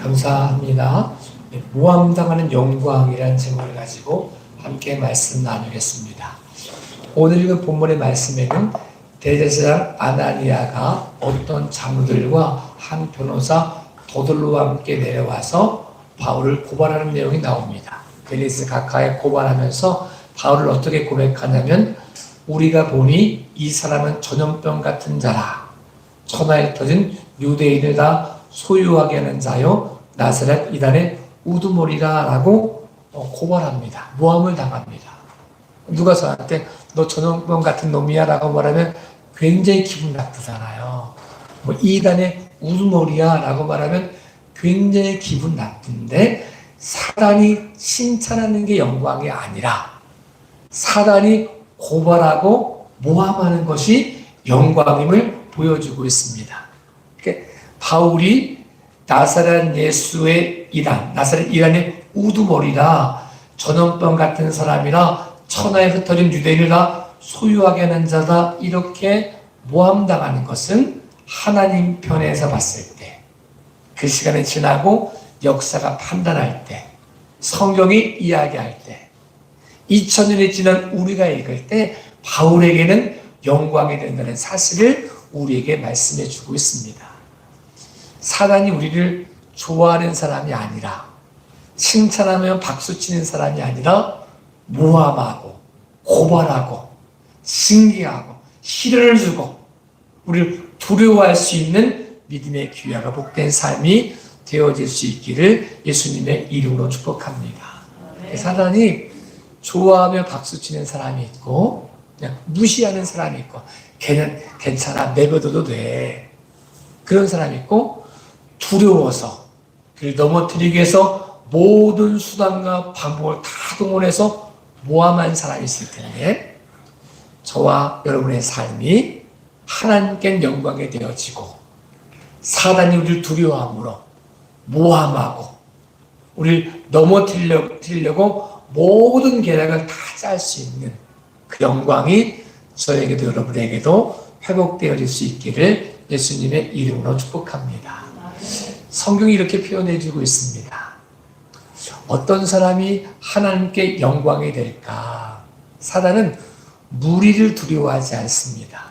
감사합니다. 모함당하는 영광이라는 제목을 가지고 함께 말씀 나누겠습니다. 오늘 읽은 본문의 말씀에는 대제사장 아나니아가 어떤 장로들과 한 변호사 도들로와 함께 내려와서 바울을 고발하는 내용이 나옵니다. 벨리스 각하에 고발하면서 바울을 어떻게 고백하냐면, 우리가 보니 이 사람은 전염병 같은 자라. 천하에 터진 유대인을 다 소유하게 하는 자요 나사렛 이단의 우두머리라 라고 고발합니다. 모함을 당합니다. 누가 저한테 너 전염병 같은 놈이야 라고 말하면 굉장히 기분 나쁘잖아요. 이단의 우두머리야 라고 말하면 굉장히 기분 나쁜데, 사단이 칭찬하는 게 영광이 아니라 사단이 고발하고 모함하는 것이 영광임을 보여주고 있습니다. 그러니까 바울이 나사렛 예수의 이단, 나사렛 이단의 우두머리라, 전염병 같은 사람이라, 천하에 흩어진 유대인을 다 소유하게 하는 자다, 이렇게 모함당하는 것은 하나님 편에서 봤을 때, 그 시간이 지나고 역사가 판단할 때, 성경이 이야기할 때, 2000년이 지난 우리가 읽을 때 바울에게는 영광이 된다는 사실을 우리에게 말씀해 주고 있습니다. 사단이 우리를 좋아하는 사람이 아니라, 칭찬하면 박수치는 사람이 아니라 모함하고 고발하고 징계하고 시련을 주고 우리를 두려워할 수 있는 믿음의 귀하가 복된 삶이 되어질 수 있기를 예수님의 이름으로 축복합니다. 사단이 좋아하며 박수치는 사람이 있고 그냥 무시하는 사람이 있고, 걔는 괜찮아 내버려둬도 돼, 그런 사람이 있고, 두려워서 그를 넘어뜨리기 위해서 모든 수단과 방법을 다 동원해서 모함한 사람이 있을 텐데, 저와 여러분의 삶이 하나님께 영광이 되어지고 사단이 우리를 두려워함으로 모함하고 우리를 넘어뜨리려고 모든 계략을 다 짤 수 있는 그 영광이 저에게도 여러분에게도 회복되어질 수 있기를 예수님의 이름으로 축복합니다. 성경이 이렇게 표현해 주고 있습니다. 어떤 사람이 하나님께 영광이 될까? 사단은 무리를 두려워하지 않습니다.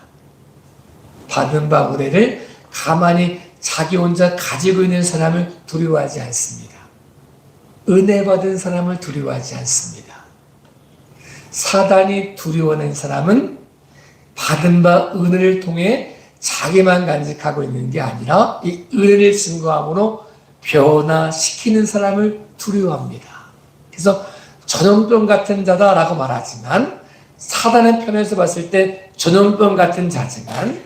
받은 바 은혜를 가만히 자기 혼자 가지고 있는 사람을 두려워하지 않습니다. 은혜 받은 사람을 두려워하지 않습니다. 사단이 두려워하는 사람은 받은 바 은혜를 통해 자기만 간직하고 있는 게 아니라 이 은혜를 증거함으로 변화시키는 사람을 두려워합니다. 그래서 전염병 같은 자다라고 말하지만, 사단의 편에서 봤을 때 전염병 같은 자지만,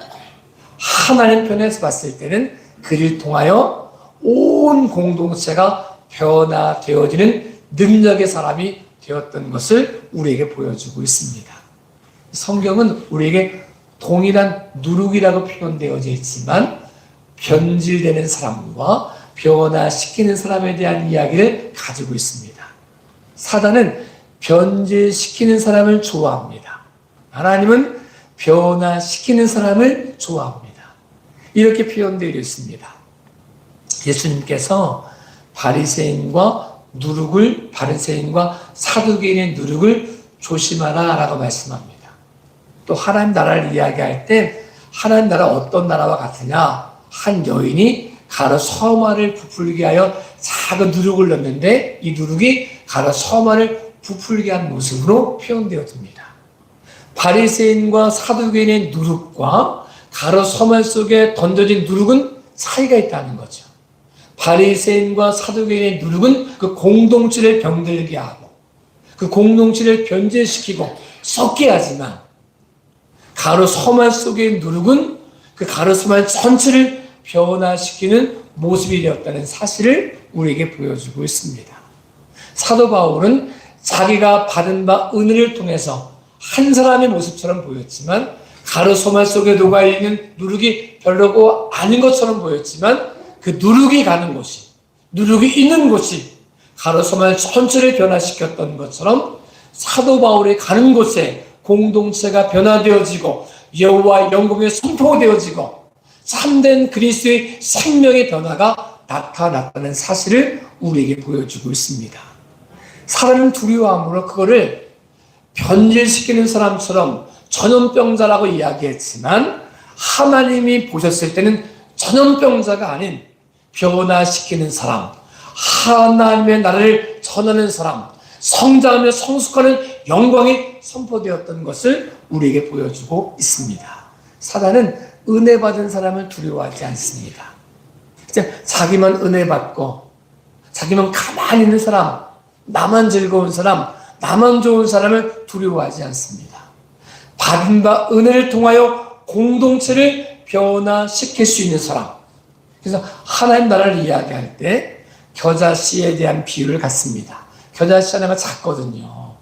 하나님 편에서 봤을 때는 그를 통하여 온 공동체가 변화되어지는 능력의 사람이 되었던 것을 우리에게 보여주고 있습니다. 성경은 우리에게 동일한 누룩이라고 표현되어져 있지만, 변질되는 사람과 변화시키는 사람에 대한 이야기를 가지고 있습니다. 사단은 변질시키는 사람을 좋아합니다. 하나님은 변화시키는 사람을 좋아합니다. 이렇게 표현되어 있습니다. 예수님께서 바리새인과 사두개인의 누룩을 조심하라 라고 말씀합니다. 또 하나님 나라를 이야기할 때, 하나님 나라 어떤 나라와 같으냐? 한 여인이 가로 서만을 부풀게 하여 작은 누룩을 넣는데, 이 누룩이 가로 서만을 부풀게 한 모습으로 표현되어집니다. 바리새인과 사두개인의 누룩과 가로 서만 속에 던져진 누룩은 차이가 있다는 거죠. 바리새인과 사두개인의 누룩은 그 공동체를 병들게 하고 그 공동체를 변질시키고 썩게 하지만, 가로 서만 속의 누룩은 그 가로 서만 전체를 변화시키는 모습이 되었다는 사실을 우리에게 보여주고 있습니다. 사도 바울은 자기가 받은 바 은혜를 통해서 한 사람의 모습처럼 보였지만, 가로 서만 속에 녹아있는 누룩이 별로고 아닌 것처럼 보였지만, 그 누룩이 가는 곳이, 누룩이 있는 곳이 가로 서만 전체를 변화시켰던 것처럼, 사도 바울이 가는 곳에 공동체가 변화되어지고 여호와의 영광이 선포되어지고 참된 그리스도의 생명의 변화가 나타났다는 사실을 우리에게 보여주고 있습니다. 사람은 두려워함으로 그거를 변질시키는 사람처럼 전염병자라고 이야기했지만 하나님이 보셨을 때는 전염병자가 아닌 변화시키는 사람, 하나님의 나라를 전하는 사람, 성장하며 성숙하는 영광이 선포되었던 것을 우리에게 보여주고 있습니다. 사단은 은혜 받은 사람을 두려워하지 않습니다. 자기만 은혜 받고 자기만 가만히 있는 사람, 나만 즐거운 사람, 나만 좋은 사람을 두려워하지 않습니다. 받은 바 은혜를 통하여 공동체를 변화시킬 수 있는 사람. 그래서 하나님 나라를 이야기할 때 겨자씨에 대한 비유를 갖습니다. 겨자씨 하나가 작거든요.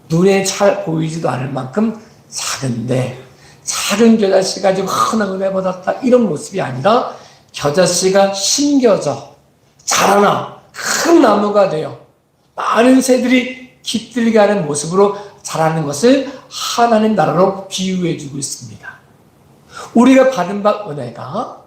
눈에 잘 보이지도 않을 만큼 작은데 작은 겨자씨 가지고 흔한 은혜 받았다 이런 모습이 아니라 겨자씨가 심겨져 자라나 큰 나무가 되어 많은 새들이 깃들게 하는 모습으로 자라는 것을 하나님 나라로 비유해 주고 있습니다. 우리가 받은 바 은혜가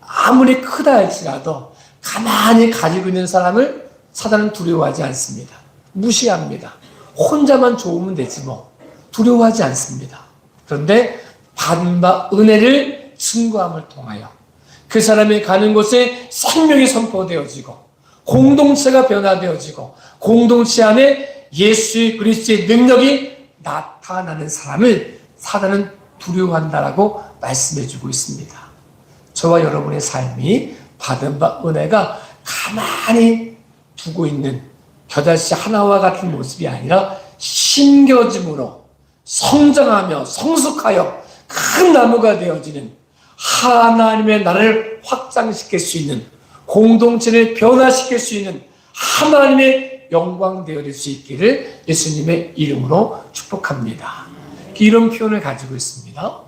아무리 크다 할지라도 가만히 가지고 있는 사람을 사단은 두려워하지 않습니다. 무시합니다. 혼자만 좋으면 되지 뭐. 두려워하지 않습니다. 그런데 받은 바 은혜를 증거함을 통하여 그 사람이 가는 곳에 생명이 선포되어지고 공동체가 변화되어지고 공동체 안에 예수 그리스도의 능력이 나타나는 사람을 사단은 두려워한다라고 말씀해주고 있습니다. 저와 여러분의 삶이 받은 바 은혜가 가만히 두고 있는 겨자씨 하나와 같은 모습이 아니라 심겨짐으로 성장하며 성숙하여 큰 나무가 되어지는 하나님의 나라를 확장시킬 수 있는 공동체를 변화시킬 수 있는 하나님의 영광 되어질 수 있기를 예수님의 이름으로 축복합니다. 이런 표현을 가지고 있습니다.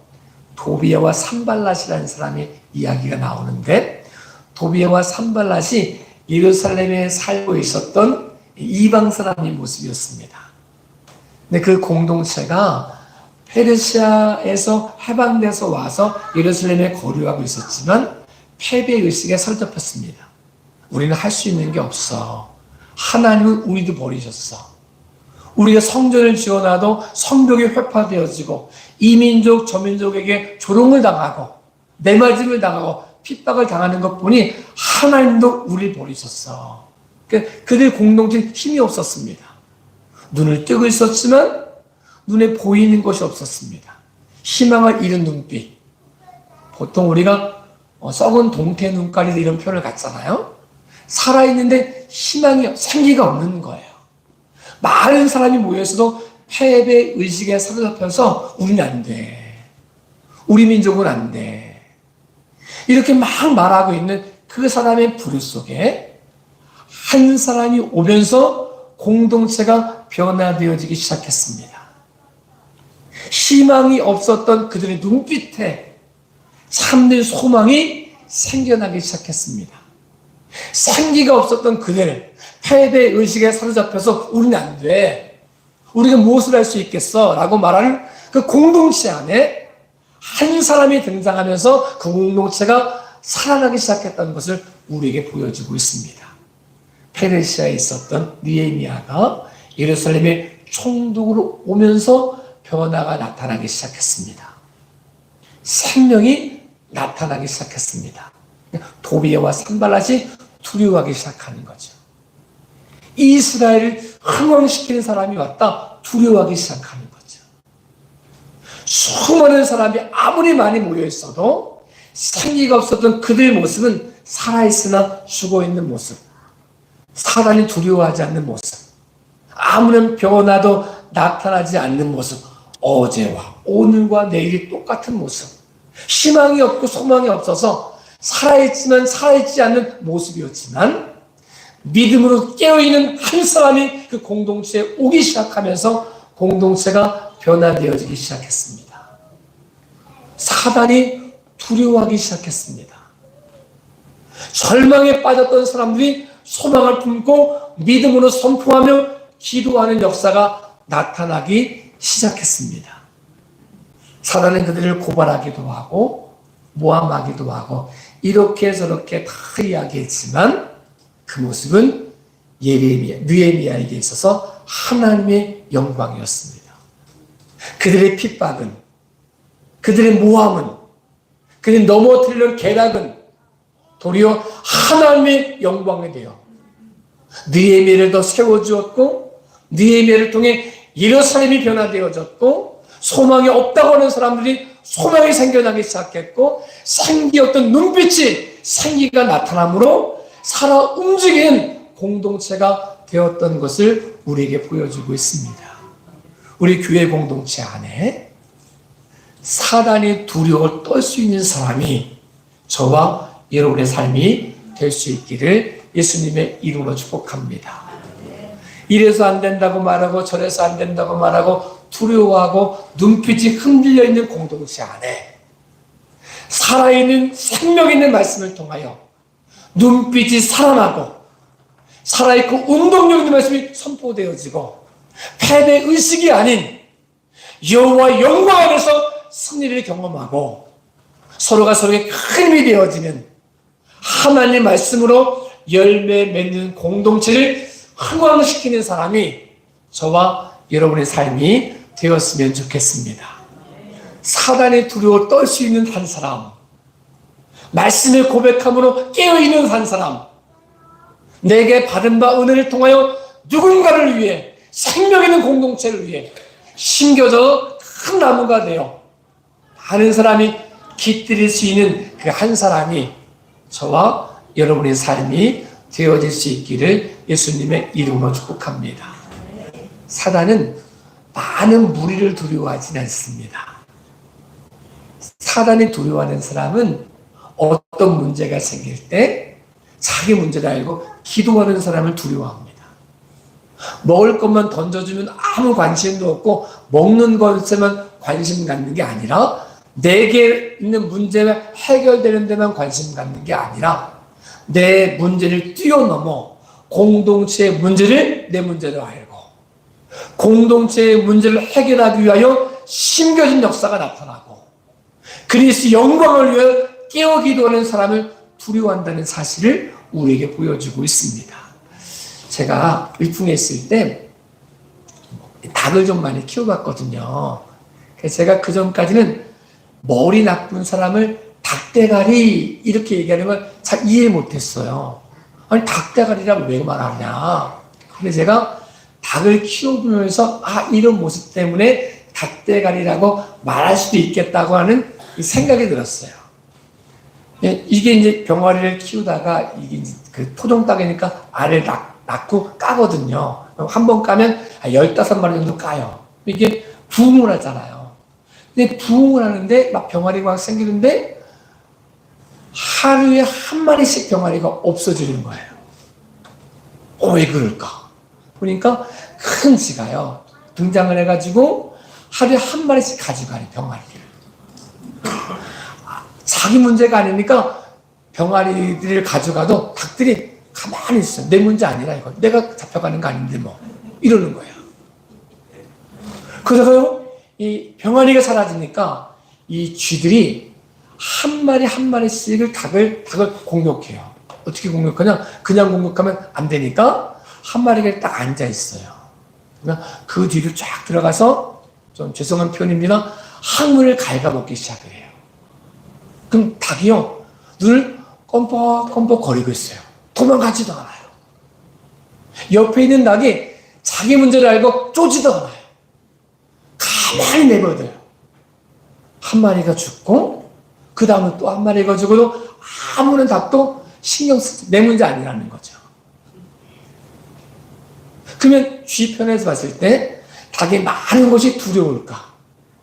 도비아와 산발랏이라는 사람의 이야기가 나오는데 도비아와 산발랏이 예루살렘에 살고 있었던 이방 사람의 모습이었습니다. 근데 그 공동체가 페르시아에서 해방돼서 와서 예루살렘에 거류하고 있었지만 패배의식에 사로잡혔습니다. 우리는 할 수 있는 게 없어. 하나님은 우리도 버리셨어. 우리가 성전을 지어놔도 성벽이 회파되어지고 이민족 저민족에게 조롱을 당하고 내맞음을 당하고 핍박을 당하는 것뿐이 하나님도 우리를 버리셨어. 그들 공동체는 힘이 없었습니다. 눈을 뜨고 있었지만 눈에 보이는 것이 없었습니다. 희망을 잃은 눈빛. 보통 우리가 썩은 동태 눈깔이 이런 표현을 갖잖아요. 살아있는데 희망이 생기가 없는 거예요. 많은 사람이 모여서도 패배 의식에 사로잡혀서 우리는 안 돼. 우리 민족은 안 돼. 이렇게 막 말하고 있는 그 사람의 부르 속에 한 사람이 오면서 공동체가 변화되어지기 시작했습니다. 희망이 없었던 그들의 눈빛에 참된 소망이 생겨나기 시작했습니다. 생기가 없었던 그들, 패배 의식에 사로잡혀서 우리는 안 돼. 우리가 무엇을 할 수 있겠어? 라고 말하는 그 공동체 안에 한 사람이 등장하면서 그 공동체가 살아나기 시작했다는 것을 우리에게 보여주고 있습니다. 페르시아에 있었던 느헤미야가 예루살렘의 총독으로 오면서 변화가 나타나기 시작했습니다. 생명이 나타나기 시작했습니다. 도비아와 산발랏이 두려워하기 시작하는 거죠. 이스라엘을 흥왕시키는 사람이 왔다 두려워하기 시작하는 거죠. 수많은 사람이 아무리 많이 모여 있어도 생기가 없었던 그들의 모습은 살아있으나 죽어있는 모습, 사단이 두려워하지 않는 모습, 아무런 변화도 나타나지 않는 모습, 어제와 오늘과 내일이 똑같은 모습, 희망이 없고 소망이 없어서 살아있지만 살아있지 않는 모습이었지만 믿음으로 깨어있는 한 사람이 그 공동체에 오기 시작하면서 공동체가 변화되어지기 시작했습니다. 사단이 두려워하기 시작했습니다. 절망에 빠졌던 사람들이 소망을 품고 믿음으로 선포하며 기도하는 역사가 나타나기 시작했습니다. 사단은 그들을 고발하기도 하고 모함하기도 하고 이렇게 저렇게 다 이야기했지만 그 모습은 느헤미야에게 있어서 하나님의 영광이었습니다. 그들의 핍박은, 그들의 모함은, 그들이 넘어뜨리는 계략은 도리어 하나님의 영광이 되어 느헤미야를 더 세워주었고, 느헤미야를 통해 예루살렘이 변화되어졌고, 소망이 없다고 하는 사람들이 소망이 생겨나기 시작했고, 생기 없던 눈빛이 생기가 나타나므로 살아 움직이는 공동체가 되었던 것을 우리에게 보여주고 있습니다. 우리 교회 공동체 안에 사단이 두려워 떨 수 있는 사람이 저와 여러분의 삶이 될 수 있기를 예수님의 이름으로 축복합니다. 이래서 안 된다고 말하고 저래서 안 된다고 말하고 두려워하고 눈빛이 흔들려 있는 공동체 안에 살아있는 생명 있는 말씀을 통하여 눈빛이 살아나고 살아있고 운동력 있는 말씀이 선포되어지고 패배 의식이 아닌 여호와 영광 안에서 승리를 경험하고 서로가 서로에게 큰 힘이 되어지는 하나님 말씀으로 열매 맺는 공동체를 흥왕시키는 사람이 저와 여러분의 삶이 되었으면 좋겠습니다. 사단의 두려워 떨 수 있는 한 사람, 말씀을 고백함으로 깨어있는 한 사람, 내게 받은 바 은혜를 통하여 누군가를 위해 생명 있는 공동체를 위해 심겨져 큰 나무가 되어 많은 사람이 깃들일 수 있는 그 한 사람이 저와 여러분의 삶이 되어질 수 있기를 예수님의 이름으로 축복합니다. 사단은 많은 무리를 두려워하지는 않습니다. 사단이 두려워하는 사람은 어떤 문제가 생길 때 자기 문제를 알고 기도하는 사람을 두려워합니다. 먹을 것만 던져주면 아무 관심도 없고 먹는 것에만 관심 갖는 게 아니라 내게 있는 문제가 해결되는 데만 관심 갖는 게 아니라 내 문제를 뛰어넘어 공동체의 문제를 내 문제로 알고 공동체의 문제를 해결하기 위하여 심겨진 역사가 나타나고 그리스도의 영광을 위해 깨어 기도하는 사람을 두려워한다는 사실을 우리에게 보여주고 있습니다. 제가 일풍에 있을 때 닭을 좀 많이 키워봤거든요. 그래서 제가 그 전까지는 머리 나쁜 사람을 닭대가리 이렇게 얘기하는 걸 잘 이해 못했어요. 아니 닭대가리라고 왜 말하냐. 근데 제가 닭을 키워보면서 이런 모습 때문에 닭대가리라고 말할 수도 있겠다고 하는 생각이 들었어요. 이게 이제 병아리를 키우다가 이게 이제 그 토종닭이니까 알을 낳고 까거든요. 한 번 까면 15마리 정도 까요. 이게 부흥을 하잖아요. 근데 부흥을 하는데 막 병아리가 막 생기는데 하루에 한 마리씩 병아리가 없어지는 거예요. 왜 그럴까? 보니까 큰 쥐가요 등장을 해가지고 하루에 한 마리씩 가져가요, 병아리를. 자기 문제가 아니니까 병아리들을 가져가도 닭들이 가만히 있어요. 내 문제 아니라 이거. 내가 잡혀가는 거 아닌데 뭐. 이러는 거예요. 그러다가요, 이 병아리가 사라지니까 이 쥐들이 한 마리 한 마리씩을 닭을 공격해요. 어떻게 공격하냐? 그냥 공격하면 안 되니까 한 마리가 딱 앉아 있어요. 그 뒤로 쫙 들어가서 좀 죄송한 표현입니다. 항문을 갉아먹기 시작을 해요. 그럼 닭이요 눈을 껌뻑껌뻑 거리고 있어요. 도망가지도 않아요. 옆에 있는 닭이 자기 문제를 알고 쫓지도 않아요. 가만히 내버려둬요. 한 마리가 죽고 그 다음은 또 한 마리가 죽어도 아무런 닭도 신경 쓰지 내 문제 아니라는 거죠. 그러면 쥐 편에서 봤을 때 닭이 많은 것이 두려울까?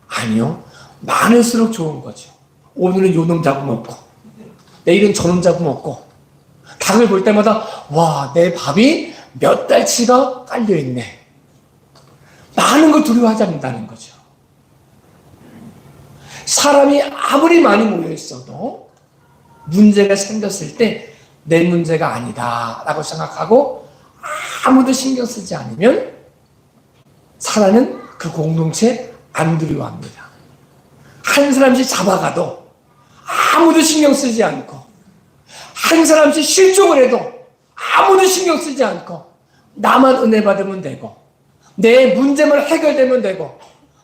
아니요. 많을수록 좋은 거죠. 오늘은 요놈 잡아먹고 내일은 저놈 잡아먹고 닭을 볼 때마다 와, 내 밥이 몇 달치가 깔려있네. 많은 걸 두려워하지 않는다는 거죠. 사람이 아무리 많이 모여있어도 문제가 생겼을 때 내 문제가 아니다 라고 생각하고 아무도 신경 쓰지 않으면 사람은 그 공동체 안 두려워합니다. 한 사람씩 잡아가도 아무도 신경 쓰지 않고 한 사람씩 실족을 해도 아무도 신경 쓰지 않고 나만 은혜 받으면 되고 내 문제만 해결되면 되고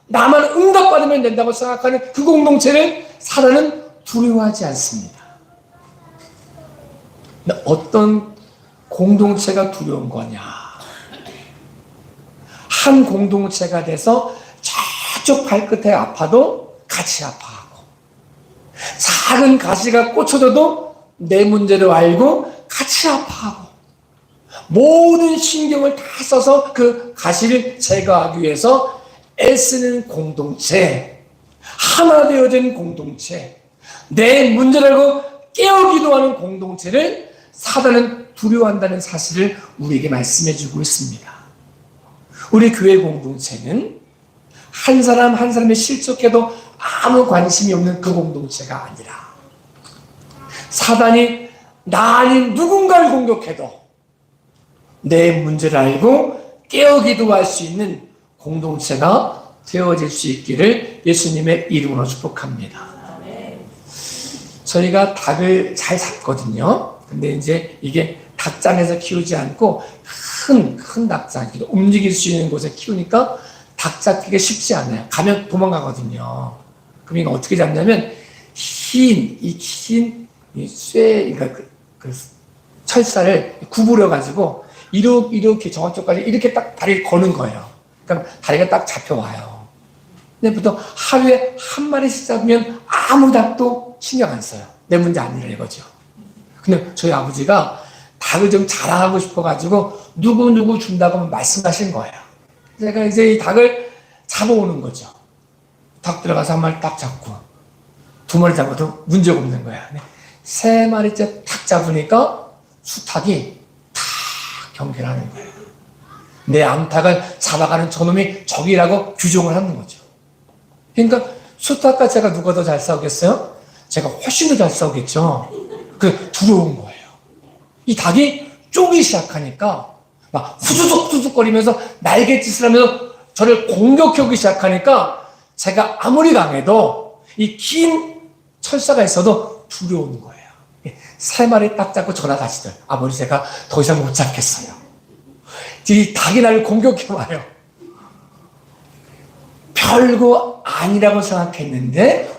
나만 응답받으면 된다고 생각하는 그 공동체를 사단은 두려워하지 않습니다. 근데 어떤 공동체가 두려운 거냐? 한 공동체가 돼서 저쪽 발끝에 아파도 같이 아파하고 작은 가시가 꽂혀져도 내 문제를 알고 같이 아파하고 모든 신경을 다 써서 그 가시를 제거하기 위해서 애쓰는 공동체, 하나 되어진 공동체, 내 문제를 알고 깨어 기도하는 공동체를 사단은 두려워한다는 사실을 우리에게 말씀해 주고 있습니다. 우리 교회 공동체는 한 사람 한 사람이 실족해도 아무 관심이 없는 그 공동체가 아니라 사단이 나 아닌 누군가를 공격해도 내 문제를 알고 깨어 기도할 수 있는 공동체가 되어질 수 있기를 예수님의 이름으로 축복합니다. 저희가 닭을 잘 잡거든요. 근데 이제 이게 닭장에서 키우지 않고 큰 닭장, 움직일 수 있는 곳에 키우니까 닭 잡기가 쉽지 않아요. 가면 도망가거든요. 그럼 이거 어떻게 잡냐면 흰 쇠, 그러니까 그 철사를 구부려가지고 이렇게 저쪽까지 이렇게 딱 다리를 거는 거예요. 그러니까 다리가 딱 잡혀와요. 근데 보통 하루에 한 마리씩 잡으면 아무 닭도 신경 안 써요. 내 문제 아니라 이거죠. 근데 저희 아버지가 닭을 좀 자랑하고 싶어가지고 누구 준다고 말씀하신 거예요. 제가 이제 이 닭을 잡아오는 거죠. 닭 들어가서 한 마리 딱 잡고 2마리 잡아도 문제가 없는 거야. 3마리째 탁 잡으니까 수탉이 탁 경계를 하는 거예요. 내 암탉을 잡아가는 저놈이 적이라고 규정을 하는 거죠. 그러니까 수탉과 제가 누가 더 잘 싸우겠어요? 제가 훨씬 더 잘 싸우겠죠. 그 두려운 거예요. 이 닭이 쪼기 시작하니까 막 후두둑 거리면서 날갯짓을 하면서 저를 공격하기 시작하니까 제가 아무리 강해도 이 긴 철사가 있어도 두려운 거예요. 3마리 딱 잡고 전화 가시더니 아버지 제가 더 이상 못 잡겠어요. 이 닭이 나를 공격해 와요. 별거 아니라고 생각했는데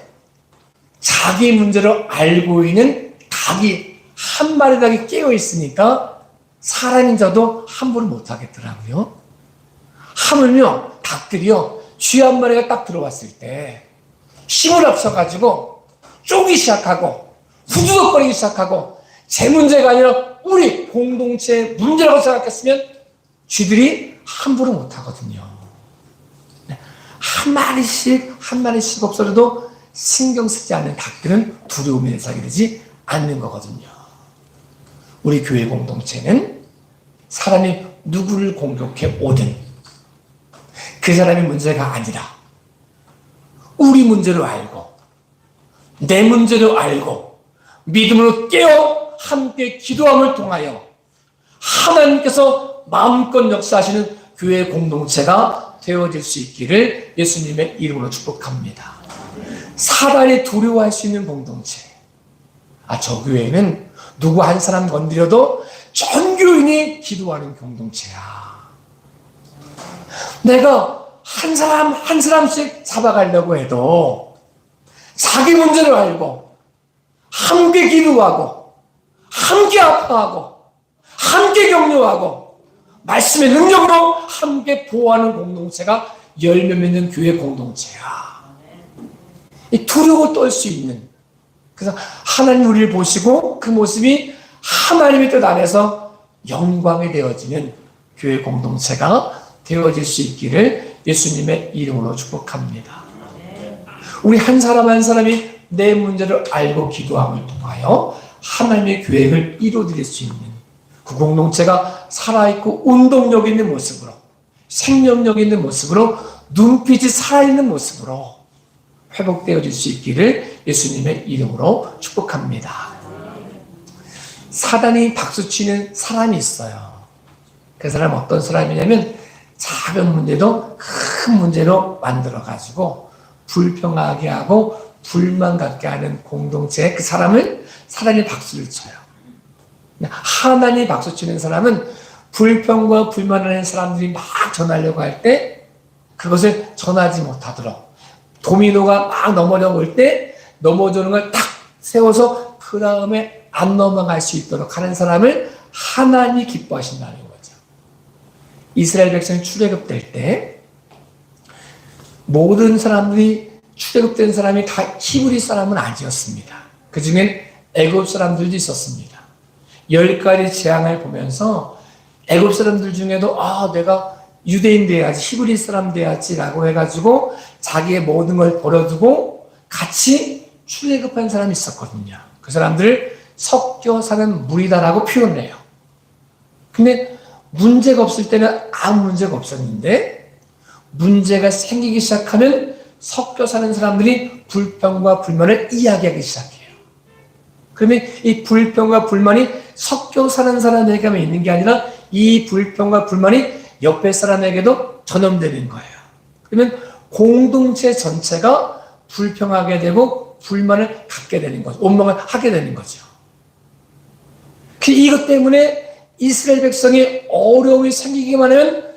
자기 문제를 알고 있는 닭이 한 마리 닭이 깨어 있으니까 사람인 자도 함부로 못 하겠더라고요. 하물며 닭들이요 쥐 한 마리가 딱 들어왔을 때 힘을 합쳐가지고 쪼기 시작하고 후두둑거리기 시작하고 제 문제가 아니라 우리 공동체의 문제라고 생각했으면 쥐들이 함부로 못 하거든요. 한 마리씩 없어져도 신경 쓰지 않는 닭들은 두려움에 예상이 되지 않는 거거든요. 우리 교회 공동체는 사람이 누구를 공격해 오든 그 사람의 문제가 아니라 우리 문제를 알고 내 문제를 알고 믿음으로 깨어 함께 기도함을 통하여 하나님께서 마음껏 역사하시는 교회 공동체가 되어질 수 있기를 예수님의 이름으로 축복합니다. 사단이 두려워할 수 있는 공동체. 저 교회는 누구 한 사람 건드려도 전 교인이 기도하는 공동체야. 내가 한 사람 한 사람씩 잡아가려고 해도 자기 문제를 알고 함께 기도하고 함께 아파하고 함께 격려하고 말씀의 능력으로 함께 보호하는 공동체가 열몇 맺는 교회 공동체야. 이 두려워 떨 수 있는, 그래서 하나님 우리를 보시고 그 모습이 하나님의 뜻 안에서 영광이 되어지는 교회 공동체가 되어질 수 있기를 예수님의 이름으로 축복합니다. 우리 한 사람 한 사람이 내 문제를 알고 기도함을 통하여 하나님의 계획을 이루어드릴 수 있는 그 공동체가 살아있고 운동력 있는 모습으로, 생명력 있는 모습으로, 눈빛이 살아있는 모습으로 회복되어질 수 있기를 예수님의 이름으로 축복합니다. 사단이 박수치는 사람이 있어요. 그 사람은 어떤 사람이냐면 작은 문제도 큰 문제로 만들어가지고 불평하게 하고 불만 갖게 하는 공동체의 그 사람을 사단이 박수를 쳐요. 하나님 박수치는 사람은 불평과 불만을 하는 사람들이 막 전하려고 할 때 그것을 전하지 못하도록, 도미노가 막 넘어져올 때 넘어지는 걸 딱 세워서 그 다음에 안 넘어갈 수 있도록 하는 사람을 하나님이 기뻐하신다는 거죠. 이스라엘 백성이 출애굽될 때 모든 사람들이, 출애굽된 사람이 다 히브리 사람은 아니었습니다. 그 중엔 애굽 사람들도 있었습니다. 10가지 재앙을 보면서 애굽 사람들 중에도 내가 유대인 돼야지, 히브리 사람 돼야지라고 해가지고 자기의 모든 걸 버려두고 같이 출애굽한 사람이 있었거든요. 그 사람들을 섞여 사는 무리다라고 표현을 해요. 근데 문제가 없을 때는 아무 문제가 없었는데 문제가 생기기 시작하면 섞여 사는 사람들이 불평과 불만을 이야기하기 시작해요. 그러면 이 불평과 불만이 섞여 사는 사람에게만 있는 게 아니라 이 불평과 불만이 옆에 사람에게도 전염되는 거예요. 그러면 공동체 전체가 불평하게 되고 불만을 갖게 되는 거죠. 원망을 하게 되는 거죠. 이것 때문에 이스라엘 백성이 어려움이 생기기만 하면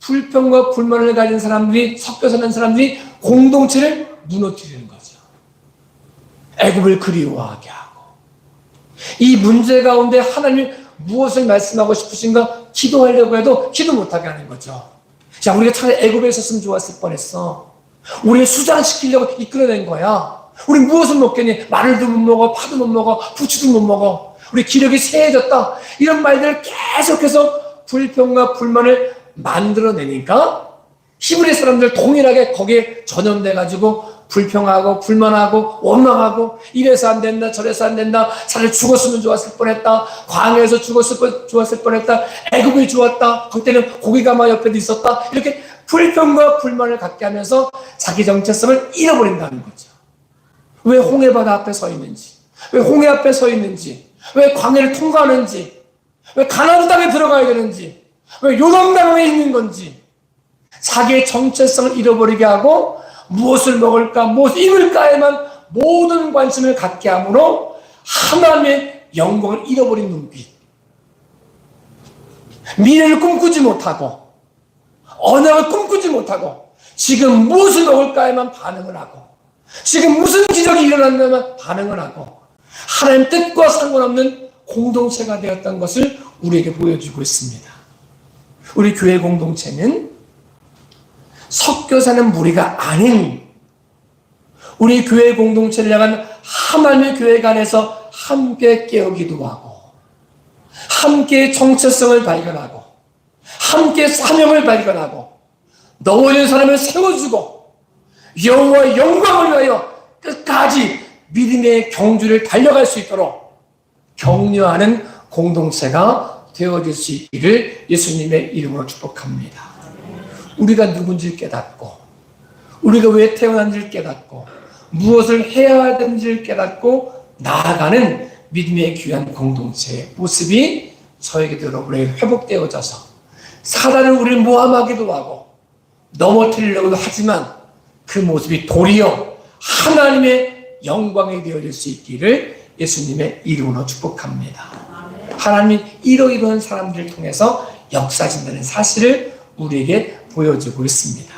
불평과 불만을 가진 사람들이, 섞여 사는 사람들이 공동체를 무너뜨리는 거죠. 애굽을 그리워하게 하고, 이 문제 가운데 하나님이 무엇을 말씀하고 싶으신가 기도하려고 해도 기도 못하게 하는 거죠. 자, 우리가 차라리 애굽에 있었으면 좋았을 뻔했어. 우리를 수장시키려고 이끌어낸 거야. 우리 무엇을 먹겠니? 마늘도 못 먹어, 파도 못 먹어, 부추도 못 먹어. 우리 기력이 쇠해졌다. 이런 말들을 계속해서 불평과 불만을 만들어내니까 히브리 사람들 동일하게 거기에 전염돼가지고 불평하고 불만하고 원망하고, 이래서 안 된다, 저래서 안 된다, 차라리 죽었으면 좋았을 뻔했다, 광야에서 좋았을 뻔했다, 애굽이 좋았다, 그때는 고기가 막 옆에도 있었다, 이렇게 불평과 불만을 갖게 하면서 자기 정체성을 잃어버린다는 거죠. 왜 홍해바다 앞에 서 있는지, 왜 홍해 앞에 서 있는지, 왜 광야를 통과하는지, 왜 가나안 땅에 들어가야 되는지, 왜 요단강에 있는 건지, 자기의 정체성을 잃어버리게 하고 무엇을 먹을까, 무엇을 입을까에만 모든 관심을 갖게 함으로 하나님의 영광을 잃어버린 눈빛, 미래를 꿈꾸지 못하고 언약을 꿈꾸지 못하고 지금 무엇을 먹을까에만 반응을 하고, 지금 무슨 기적이 일어났냐면 반응을 하고, 하나님 뜻과 상관없는 공동체가 되었던 것을 우리에게 보여주고 있습니다. 우리 교회 공동체는 섞여 사는 무리가 아닌, 우리 교회 공동체를 향한 하나님의 교회가 안에서 함께 깨어 기도하고, 함께 정체성을 발견하고, 함께 사명을 발견하고, 넘어진 사람을 세워주고, 여호와의 영광을 위하여 끝까지 믿음의 경주를 달려갈 수 있도록 격려하는 공동체가 되어질 수 있기를 예수님의 이름으로 축복합니다. 우리가 누군지를 깨닫고, 우리가 왜 태어난지를 깨닫고, 무엇을 해야 되는지를 깨닫고 나아가는 믿음의 귀한 공동체의 모습이 저에게도 여러분에게 회복되어져서 사단은 우리를 모함하기도 하고 넘어뜨리려고도 하지만 그 모습이 도리어 하나님의 영광이 되어질 수 있기를 예수님의 이름으로 축복합니다. 하나님이 이러이러한 사람들을 통해서 역사하신다는 사실을 우리에게 보여주고 있습니다.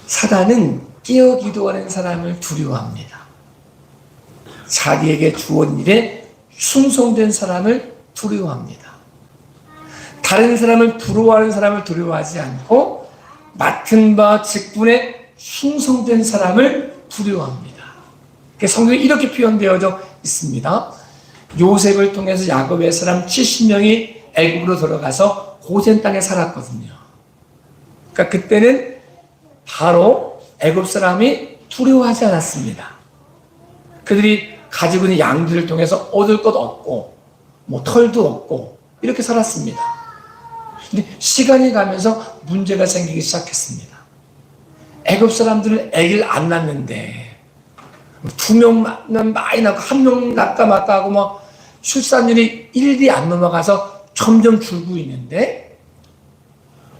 사단은 깨어 기도하는 사람을 두려워합니다. 자기에게 주어진 일에 충성된 사람을 두려워합니다. 다른 사람을 부러워하는 사람을 두려워하지 않고 맡은 바 직분에 충성된 사람을 두려워합니다. 성경에 이렇게 표현되어져 있습니다. 요셉을 통해서 야곱의 사람 70명이 애굽으로 들어가서 고센 땅에 살았거든요. 그러니까 그때는 바로 애굽 사람이 두려워하지 않았습니다. 그들이 가지고 있는 양들을 통해서 얻을 것 없고 털도 없고 이렇게 살았습니다. 근데 시간이 가면서 문제가 생기기 시작했습니다. 애굽 사람들은 아기를 안 낳는데 2명 많이 낳고 1명 낳다 말까 하고 출산율이 1이 안 넘어가서 점점 줄고 있는데,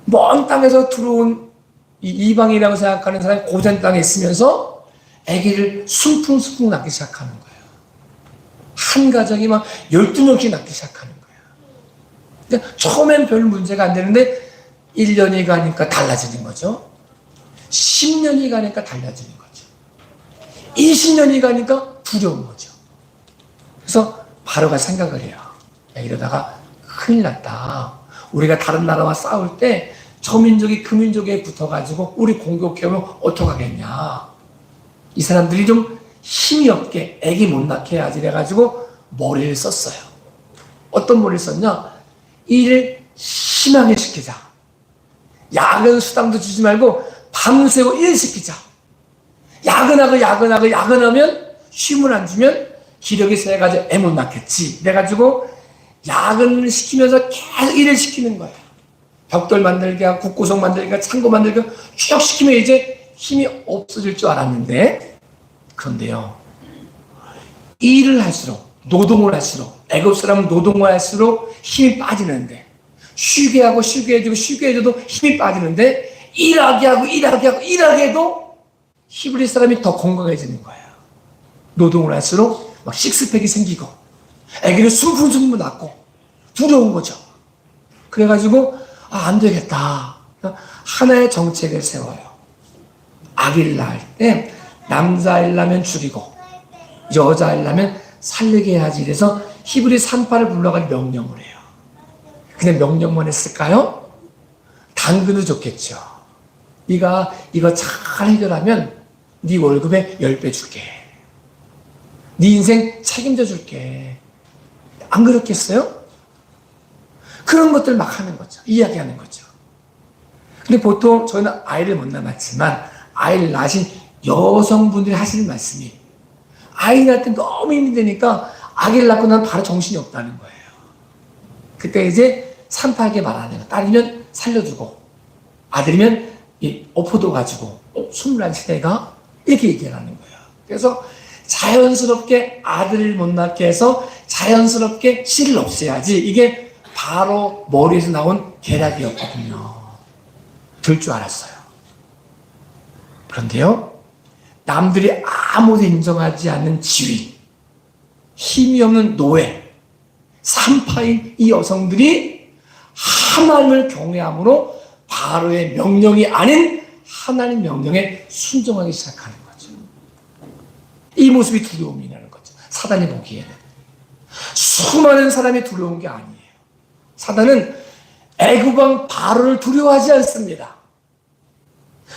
먼 땅에서 들어온 이방이라고 생각하는 사람이 고센 땅에 있으면서 아기를 순풍순풍 낳기 시작하는 거예요. 한 가정이 막 12명씩 낳기 시작하는 거예요. 그러니까 처음엔 별 문제가 안 되는데 1년이 가니까 달라지는 거죠. 10년이 가니까 달라지는 거죠. 20년이 가니까 두려운 거죠. 그래서 바로가 생각을 해요. 야, 이러다가 큰일 났다. 우리가 다른 나라와 싸울 때 저 민족이 그 민족에 붙어가지고 우리 공격해오면 어떡하겠냐. 이 사람들이 좀 힘이 없게 애기 못 낳게 해야지. 이래가지고 머리를 썼어요. 어떤 머리를 썼냐. 일을 심하게 시키자. 야근 수당도 주지 말고 밤새고 일 시키자. 야근하면 쉼을 안 주면 기력이 세가지고 애 못 낳겠지. 그래가지고 야근을 시키면서 계속 일을 시키는 거예요. 벽돌 만들기, 국구석 만들기, 창고 만들기 쭉 시키면 이제 힘이 없어질 줄 알았는데, 그런데요, 일을 할수록, 노동을 할수록, 애굽 사람은 노동을 할수록 힘이 빠지는데, 쉬게 해줘도 힘이 빠지는데, 일하게 해도 히브리 사람이 더 건강해지는 거예요. 노동을 할수록 막 식스팩이 생기고, 애기를 숨풍숨 낳고, 두려운 거죠. 그래가지고, 안 되겠다. 하나의 정책을 세워요. 아기를 낳을 때, 남자아이를 낳으면 죽이고, 여자아이를 낳으면 살리게 해야지. 그래서 히브리 산파를 불러가지고 명령을 해요. 그냥 명령만 했을까요? 당근도 좋겠죠. 네가 이거 잘 해결하면 네 월급에 10배 줄게. 네 인생 책임져 줄게. 안 그렇겠어요? 그런 것들 막 하는 거죠. 이야기하는 거죠. 근데 보통 저희는 아이를 못 낳았지만 아이를 낳으신 여성분들이 하시는 말씀이, 아이 낳을 때 너무 힘이 되니까 아기를 낳고 나면 바로 정신이 없다는 거예요. 그때 이제 산파에게 말하는 거예요. 딸이면 살려주고, 아들이면 어포도 가지고, 숨을 안 쉬다가 이렇게 얘기하는 거예요. 그래서 자연스럽게 아들을 못 낳게 해서 자연스럽게 씨를 없애야지. 이게 바로 머리에서 나온 계략이었거든요. 될 줄 알았어요. 그런데요, 남들이 아무도 인정하지 않는 지위, 힘이 없는 노예, 산파인 이 여성들이 하나님을 경외함으로 바로의 명령이 아닌 하나님 명령에 순종하기 시작하는 거죠. 이 모습이 두려움이라는 거죠. 사단이 보기에는. 수많은 사람이 두려운 게 아니에요. 사단은 애굽왕 바로를 두려워하지 않습니다.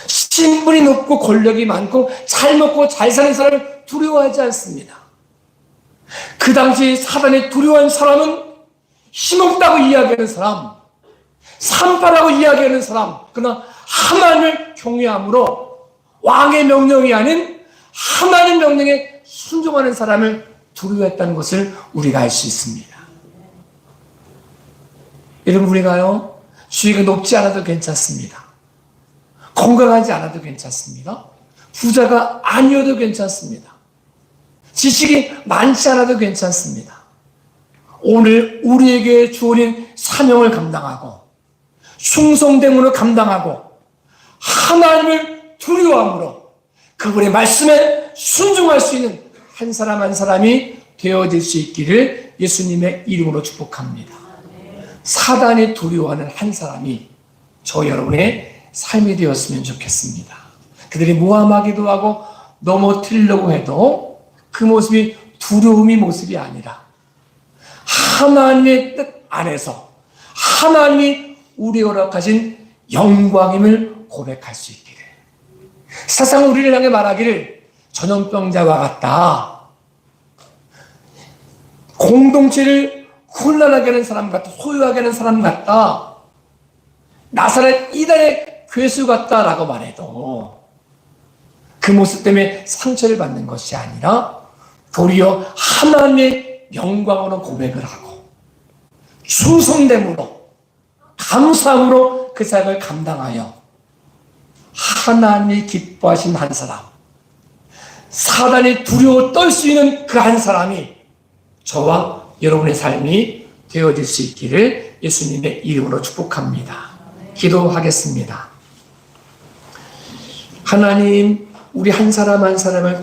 신분이 높고 권력이 많고 잘 먹고 잘 사는 사람을 두려워하지 않습니다. 그 당시 사단이 두려워한 사람은 힘없다고 이야기하는 사람, 산파라고 이야기하는 사람, 그러나 하나님을 경외함으로 왕의 명령이 아닌 하나님 명령에 순종하는 사람을 두려워했다는 것을 우리가 알 수 있습니다. 여러분, 우리가요, 수익이 높지 않아도 괜찮습니다. 건강하지 않아도 괜찮습니다. 부자가 아니어도 괜찮습니다. 지식이 많지 않아도 괜찮습니다. 오늘 우리에게 주어진 사명을 감당하고 충성됨으로 감당하고 하나님을 두려워함으로 그분의 말씀에 순종할 수 있는 한 사람 한 사람이 되어질 수 있기를 예수님의 이름으로 축복합니다. 사단이 두려워하는 한 사람이 저 여러분의 삶이 되었으면 좋겠습니다. 그들이 모함하기도 하고 넘어뜨리려고 해도 그 모습이 두려움이 모습이 아니라 하나님의 뜻 안에서 하나님이 우리 허락하신 영광임을 고백할 수 있기를. 세상은 우리를 향해 말하기를 전염병자와 같다. 공동체를 혼란하게 하는 사람 같다. 소유하게 하는 사람 같다. 나사렛 이단의 괴수 같다라고 말해도 그 모습 때문에 상처를 받는 것이 아니라 도리어 하나님의 영광으로 고백을 하고 충성됨으로 감사함으로 그 사역을 감당하여 하나님이 기뻐하신 한 사람, 사단이 두려워 떨 수 있는 그 한 사람이 저와 여러분의 삶이 되어질 수 있기를 예수님의 이름으로 축복합니다. 기도하겠습니다. 하나님, 우리 한 사람 한 사람을